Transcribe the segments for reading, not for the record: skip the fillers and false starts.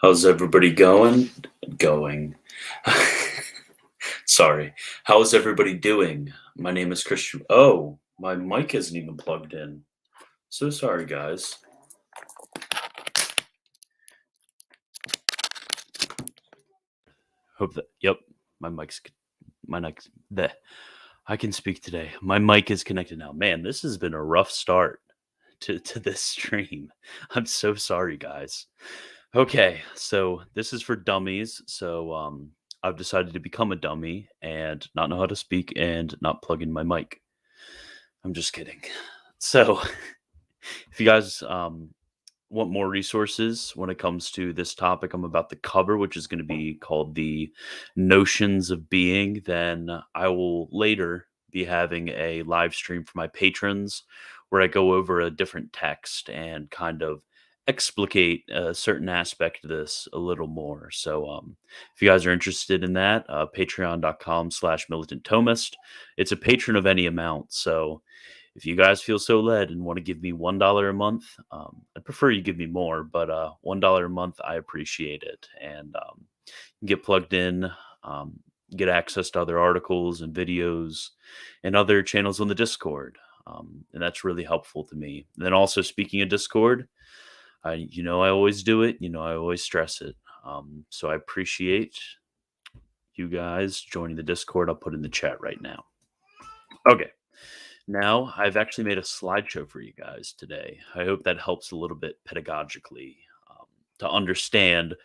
How's everybody going? Going. Sorry. How's everybody doing? My name is Christian. Oh, my mic isn't even plugged in. So sorry, guys. Hope that. Yep, my mic's my next. The I can speak today. My mic is connected now. Man, this has been a rough start to this stream. I'm so sorry, guys. Okay, so this is for dummies. I've decided to become a dummy and not know how to speak and not plug in my mic. I'm just kidding. So, if you guys want more resources when it comes to this topic I'm about to cover, which is going to be called the notions of being, then I will later be having a live stream for my patrons where I go over a different text and kind of explicate a certain aspect of this a little more. If you guys are interested in that, patreon.com/militant Thomist. It's a patron of any amount. So if you guys feel so led and want to give me $1 a month, I'd prefer you give me more, but $1 a month, I appreciate it. And get plugged in, get access to other articles and videos and other channels on the Discord. And that's really helpful to me. And then also, speaking of Discord, I always do it. I always stress it. So I appreciate you guys joining the Discord. I'll put in the chat right now. Okay. Now, I've actually made a slideshow for you guys today. I hope that helps a little bit pedagogically to understand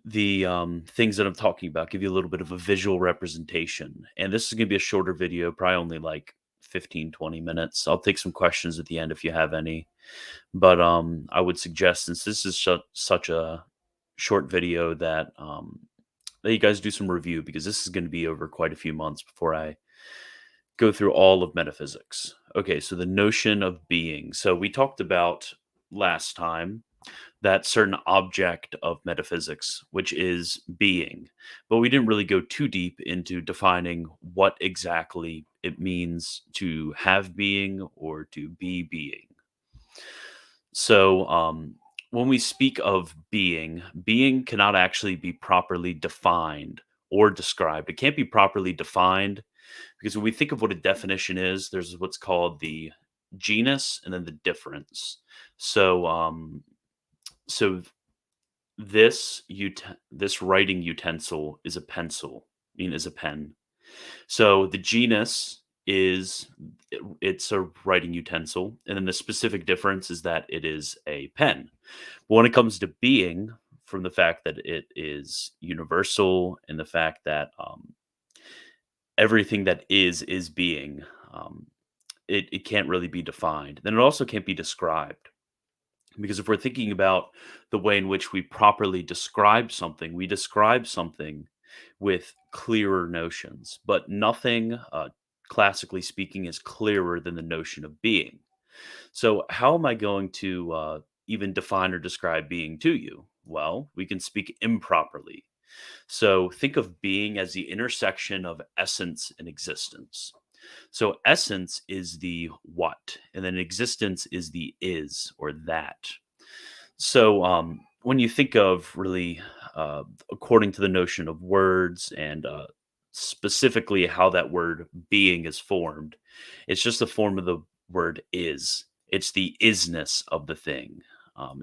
the things that I'm talking about, give you a little bit of a visual representation. And this is going to be a shorter video, probably only like 15, 20 minutes. I'll take some questions at the end if you have any. But I would suggest, since this is such a short video, that you guys do some review, because this is going to be over quite a few months before I go through all of metaphysics. Okay, so the notion of being. So we talked about last time that certain object of metaphysics, which is being, but we didn't really go too deep into defining what exactly it means to have being or to be being. So, when we speak of being, being cannot actually be properly defined or described. It can't be properly defined because when we think of what a definition is, there's what's called the genus and then the difference. So, so this writing utensil is a pencil, is a pen. So the genus is it's a writing utensil, and then the specific difference is that it is a pen. But when it comes to being, from the fact that it is universal and the fact that everything that is being, it can't really be defined. Then it also can't be described. Because if we're thinking about the way in which we properly describe something, we describe something with clearer notions, but nothing, classically speaking, is clearer than the notion of being. So, how am I going to even define or describe being to you? Well, we can speak improperly. So, think of being as the intersection of essence and existence. So essence is the what, and then existence is the is or that. So when you think of really, according to the notion of words and specifically how that word being is formed, it's just a form of the word is. It's the isness of the thing,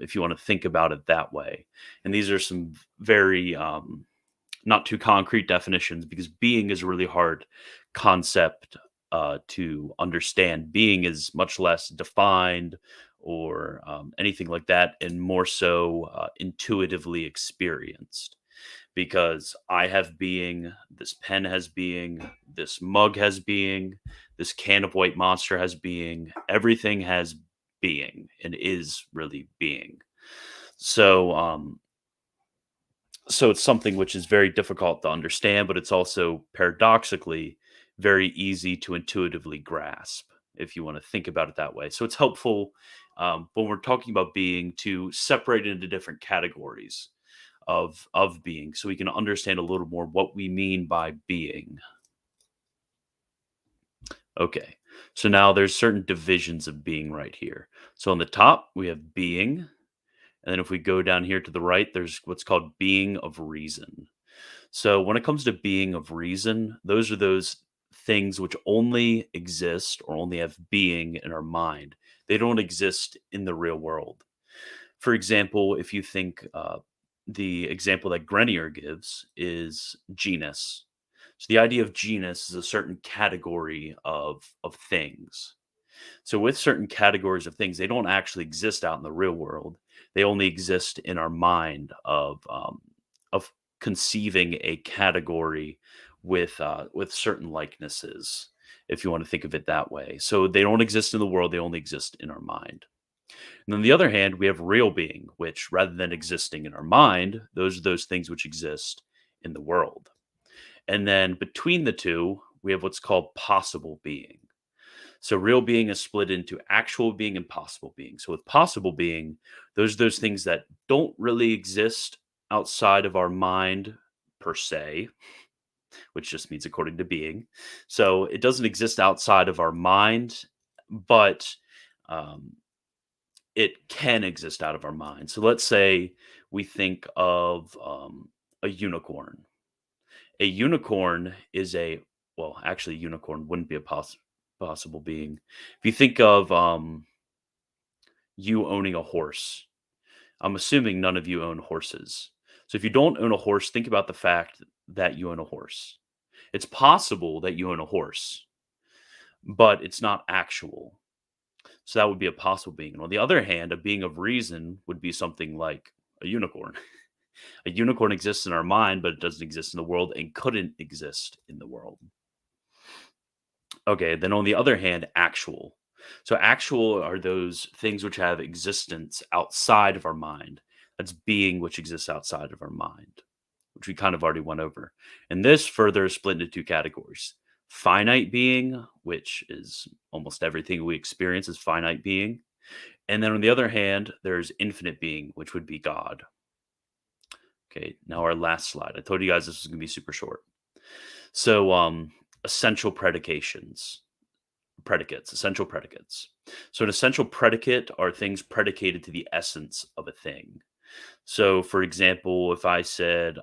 if you want to think about it that way. And these are some very not too concrete definitions, because being is a really hard concept to understand. Being is much less defined or anything like that, and more so intuitively experienced. Because I have being, this pen has being, this mug has being, this can of white monster has being, everything has being and is really being. So, so it's something which is very difficult to understand, but it's also paradoxically very easy to intuitively grasp if you want to think about it that way. So it's helpful when we're talking about being to separate it into different categories of being, so we can understand a little more what we mean by being. Okay, so now there's certain divisions of being right here. So on the top we have being, And then if we go down here to the right, there's what's called being of reason. So when it comes to being of reason, those are those things which only exist or only have being in our mind. They don't exist in the real world. For example, if you think the example that Grenier gives is genus. So the idea of genus is a certain category of things. So with certain categories of things, they don't actually exist out in the real world. They only exist in our mind of conceiving a category with certain likenesses, if you want to think of it that way. So they don't exist in the world; they only exist in our mind. And on the other hand, we have real being, which rather than existing in our mind, those are those things which exist in the world. And then between the two, we have what's called possible being. So real being is split into actual being and possible being. So with possible being, those things that don't really exist outside of our mind per se, which just means according to being. So it doesn't exist outside of our mind, but um, it can exist out of our mind. So let's say we think of a unicorn. A unicorn is a well, actually, a unicorn wouldn't be a possible being. If you think of you owning a horse, I'm assuming none of you own horses. So if you don't own a horse, think about the fact that you own a horse. It's possible that you own a horse, but it's not actual. So that would be a possible being. And on the other hand, a being of reason would be something like a unicorn. A unicorn exists in our mind, but it doesn't exist in the world and couldn't exist in the world. Okay, then on the other hand, actual. So actual are those things which have existence outside of our mind. That's being which exists outside of our mind, which we kind of already went over. And this further is split into two categories. Finite being, which is almost everything we experience is finite being. And then on the other hand, there's infinite being, which would be God. Okay, now our last slide. I told you guys this was going to be super short. So, essential predicates, essential predicates. So, an essential predicate are things predicated to the essence of a thing. So, for example, if I said,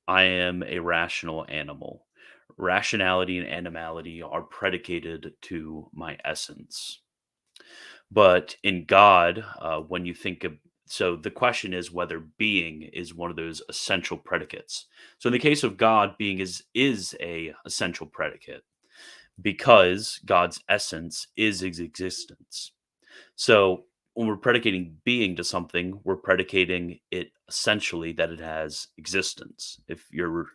I am a rational animal, rationality and animality are predicated to my essence. But in God, when you think of so the question is whether being is one of those essential predicates. So in the case of God, being is a essential predicate because God's essence is his existence. So when we're predicating being to something, we're predicating it essentially that it has existence. If you're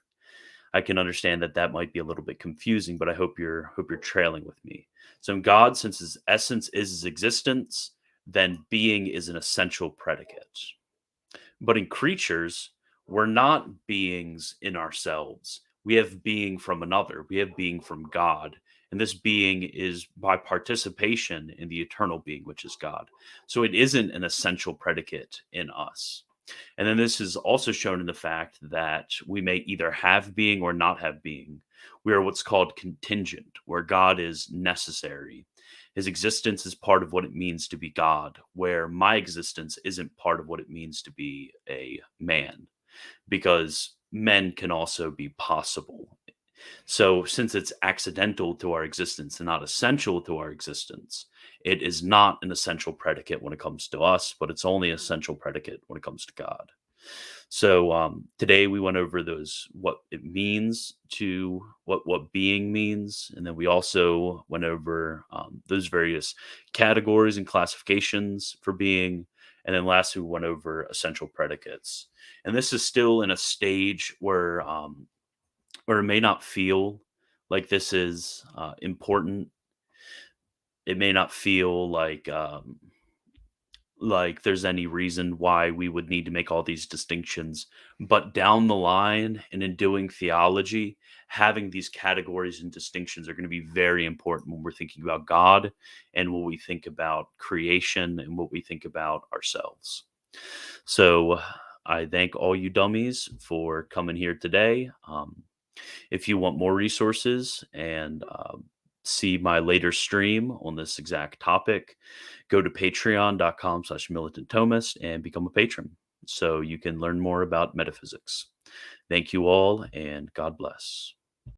I can understand that that might be a little bit confusing, but I hope you're trailing with me. So in God, since his essence is his existence, then being is an essential predicate. But in creatures, we're not beings in ourselves. We have being from another. We have being from God. And this being is by participation in the eternal being, which is God. So it isn't an essential predicate in us. And then this is also shown in the fact that we may either have being or not have being. We are what's called contingent, where God is necessary. His existence is part of what it means to be God, where my existence isn't part of what it means to be a man, because men can also be possible. So, since it's accidental to our existence and not essential to our existence, it is not an essential predicate when it comes to us, but it's only an essential predicate when it comes to God. So today we went over those what it means to what being means, and then we also went over those various categories and classifications for being, and then lastly we went over essential predicates. And this is still in a stage where it may not feel like this is important. It may not feel like there's any reason why we would need to make all these distinctions. But down the line, and in doing theology, having these categories and distinctions are going to be very important when we're thinking about God and what we think about creation and what we think about ourselves. So I thank all you dummies for coming here today. If you want more resources and see my later stream on this exact topic, go to patreon.com/militant-thomist and become a patron so you can learn more about metaphysics. Thank you all, and God bless.